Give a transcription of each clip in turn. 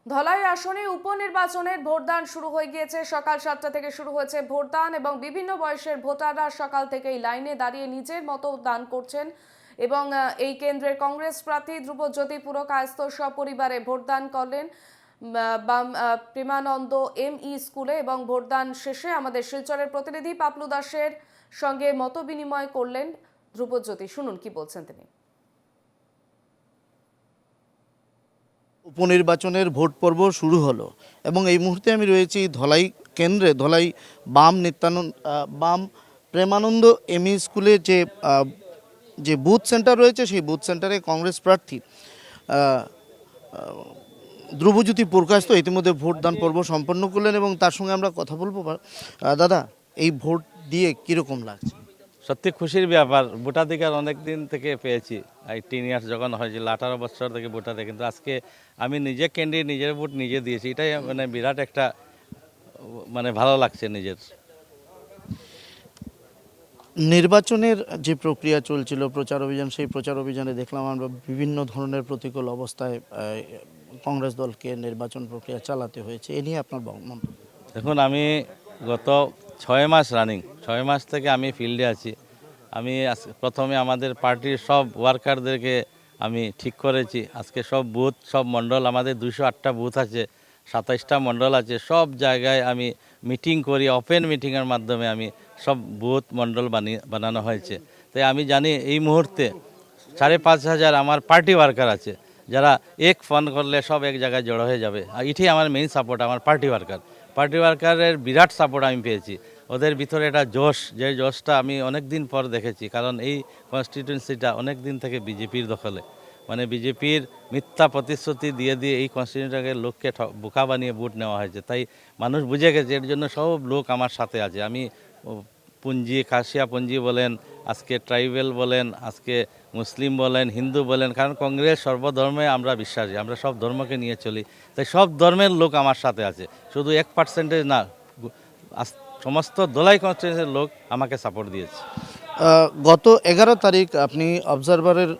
ধলাই আসনে উপনির্বাচনের ভোটদান শুরু হয়ে গিয়েছে। সকাল 7টা থেকে শুরু হয়েছে ভোটদান এবং বিভিন্ন বয়সের ভোটাররা সকাল থেকেই লাইনে দাঁড়িয়ে নিজের মতো দান করছেন এবং এই কেন্দ্রের কংগ্রেস প্রার্থী ধ্রুবজ্যোতি পুরকায়স্থ সপরিবারে ভোটদান করলেন প্রেমানন্দ এমই স্কুলে এবং ভোটদান শেষে আমাদের শিলচরের প্রতিনিধি পাপলু দাসের সঙ্গে মত বিনিময় করলেন ধ্রুবজ্যোতি। শুনুন কি বলছেন তিনি। উপনির্বাচনের ভোট পর্ব শুরু হলো এবং এই মুহূর্তে আমি রয়েছি ধলাই কেন্দ্রে। ধলাই বাম প্রেমানন্দ এমই স্কুলে যে বুথ সেন্টার রয়েছে, সেই বুথ সেন্টারে কংগ্রেস প্রার্থী ধ্রুবজ্যোতি পুরকায়স্থ ইতিমধ্যে ভোটদান পর্ব সম্পন্ন করলেন এবং তার সঙ্গে আমরা কথা বলবো। দাদা, এই ভোট দিয়ে কীরকম লাগছে? সত্যি খুশির ব্যাপার। ভোটাধিকার অনেক দিন থেকে পেয়েছি। 18 ইয়ার্স যখন হয়েছিল, 18 বছর থেকে ভোটাধিকার, কিন্তু আজকে আমি নিজে ক্যান্ডিডেট, নিজের ভোট নিজে দিয়েছি। এটাই বিরাট একটা ভালো লাগছে নিজের। নির্বাচনের যে প্রক্রিয়া চলছিল, প্রচার অভিযান, সেই প্রচার অভিযানে দেখলাম আমরা বিভিন্ন ধরনের প্রতিকূল অবস্থায় কংগ্রেস দলকে নির্বাচন প্রক্রিয়া চালাতে হয়েছে। এ নিয়ে আপনার মন্তব্য? দেখুন, আমি গত 6 মাস রানিং, 6 মাস থেকে আমি ফিল্ডে আছি। আমি প্রথমে আমাদের পার্টির সব ওয়ার্কারদেরকে আমি ঠিক করেছি। আজকে সব বুথ, সব মণ্ডল, আমাদের 208টা বুথ আছে, 27টা মণ্ডল আছে, সব জায়গায় আমি মিটিং করি। ওপেন মিটিংয়ের মাধ্যমে আমি সব বুথ মণ্ডল বানানো হয়েছে। তাই আমি জানি এই মুহূর্তে 5,500 আমার পার্টি ওয়ার্কার আছে, যারা এক ফোন করলে সব এক জায়গায় জড়ো হয়ে যাবে। আর এটাই আমার মেইন সাপোর্ট, আমার পার্টি ওয়ার্কারের বিরাট সাপোর্ট আমি পেয়েছি। ওদের ভিতরে একটা জোশ, যে জোশটা আমি অনেক দিন পর দেখেছি। কারণ এই কনস্টিটিউয়েন্সিটা অনেক দিন থেকে বিজেপির দখলে, বিজেপির মিথ্যা প্রতিশ্রুতি দিয়ে এই কনস্টিটিউয়েন্সিটাকে লোককে বোকা বানিয়ে ভোট নেওয়া হয়েছে। তাই মানুষ বুঝে গেছে, এর জন্য সব লোক আমার সাথে আছে। আমি খাসিয়া পঞ্জি বলেন, আজকে ট্রাইবেল বলেন, আজকে মুসলিম বলেন, হিন্দু বলেন, কারণ কংগ্রেস সর্বধর্মে আমরা বিশ্বাসী, আমরা সব ধর্মকে নিয়ে চলি। তাই সব ধর্মের লোক আমার সাথে আছে, শুধু 1% না, সমস্ত ধলাই কনস্টিটিউয়েন্সির লোক আমাকে সাপোর্ট দিয়েছে। গত 11 তারিখ আপনি অবজারভারের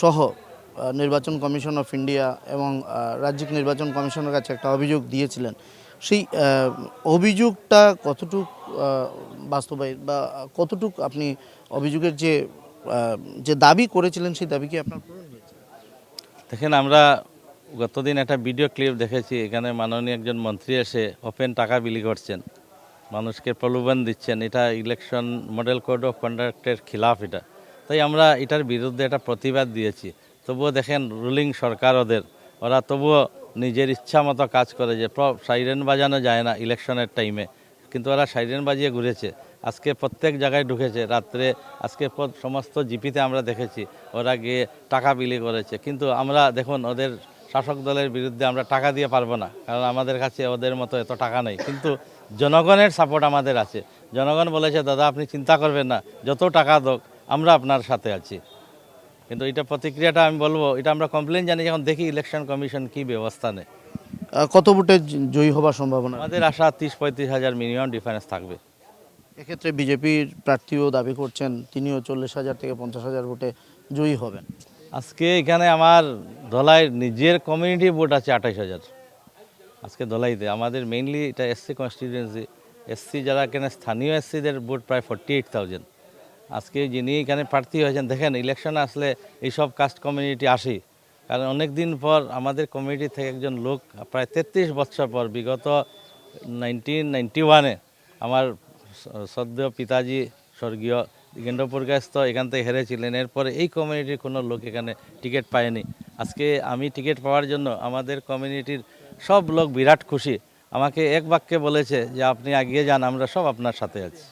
সহ নির্বাচন কমিশন অফ ইন্ডিয়া এবং রাজ্যিক নির্বাচন কমিশনের কাছে একটা অভিযোগ দিয়েছিলেন। সেই অভিযোগটা কতটুক বাস্তবায়িত বা কতটুক আপনি অভিযোগের যে দাবি করেছিলেন, সেই দাবি কি আপনার পূরণ হয়েছে? দেখেন, আমরা গতদিন একটা ভিডিও ক্লিপ দেখেছি। এখানে মাননীয় একজন মন্ত্রী এসে ওপেন টাকা বিলি করছেন, মানুষকে প্রলোভন দিচ্ছেন। এটা ইলেকশন মডেল কোড অফ কন্ডাক্টের খিলাফ এটা। তাই আমরা এটার বিরুদ্ধে একটা প্রতিবাদ দিয়েছি। তবুও দেখেন, রুলিং সরকার ওরা তবুও নিজের ইচ্ছা মতো কাজ করে, যে সাইরেন বাজানো যায় না ইলেকশনের টাইমে, কিন্তু ওরা সাইরেন বাজিয়ে ঘুরেছে। আজকে প্রত্যেক জায়গায় ঢুকেছে রাত্রে। আজকে সমস্ত জিপিতে আমরা দেখেছি ওরা গিয়ে টাকা বিলি করেছে। কিন্তু আমরা দেখুন, ওদের শাসক দলের বিরুদ্ধে আমরা টাকা দিয়ে পারবো না, কারণ আমাদের কাছে ওদের মতো এত টাকা নেই। কিন্তু জনগণের সাপোর্ট আমাদের আছে। জনগণ বলেছে, দাদা আপনি চিন্তা করবেন না, যত টাকা দোক আমরা আপনার সাথে আছি। কিন্তু এটা প্রতিক্রিয়াটা আমি বলবো, এটা আমরা কমপ্লেন জানি, যখন দেখি ইলেকশন কমিশন কি ব্যবস্থা নেয়। কত ভোটে জয়ী হবার সম্ভাবনা? আমাদের আশা 30-35 হাজার মিনিমাম ডিফারেন্স থাকবে। এক্ষেত্রে বিজেপির প্রার্থীও দাবি করছেন তিনিও 40,000 থেকে 50,000 ভোটে জয়ী হবেন। আজকে এখানে আমার ধলাইয়ের নিজের কমিউনিটি ভোট আছে 28,000। আজকে ধলাইতে আমাদের মেইনলি এটা এসসি কনস্টিটিউয়েন্সি। এসসি যারা এখানে স্থানীয় এসসিদের ভোট প্রায় 48,000। আজকে যিনি এখানে প্রার্থী হয়েছেন, দেখেন ইলেকশন আসলে এইসব কাস্ট কমিউনিটি আসি, কারণ অনেক দিন পর আমাদের কমিউনিটি থেকে একজন লোক প্রায় 33 বছর পর, বিগত 1991-এ আমার সদ্য পিতাজি স্বর্গীয় দিগেন্দ্র পুরকায়স্থ এখান থেকে হেরেছিলেন। এরপরে এই কমিউনিটির কোনো লোক এখানে টিকিট পায়নি। আজকে আমি টিকিট পাওয়ার জন্য আমাদের কমিউনিটির সব লোক বিরাট খুশি। আমাকে এক বাক্যে বলেছে যে আপনি এগিয়ে যান, আমরা সব আপনার সাথে আছি।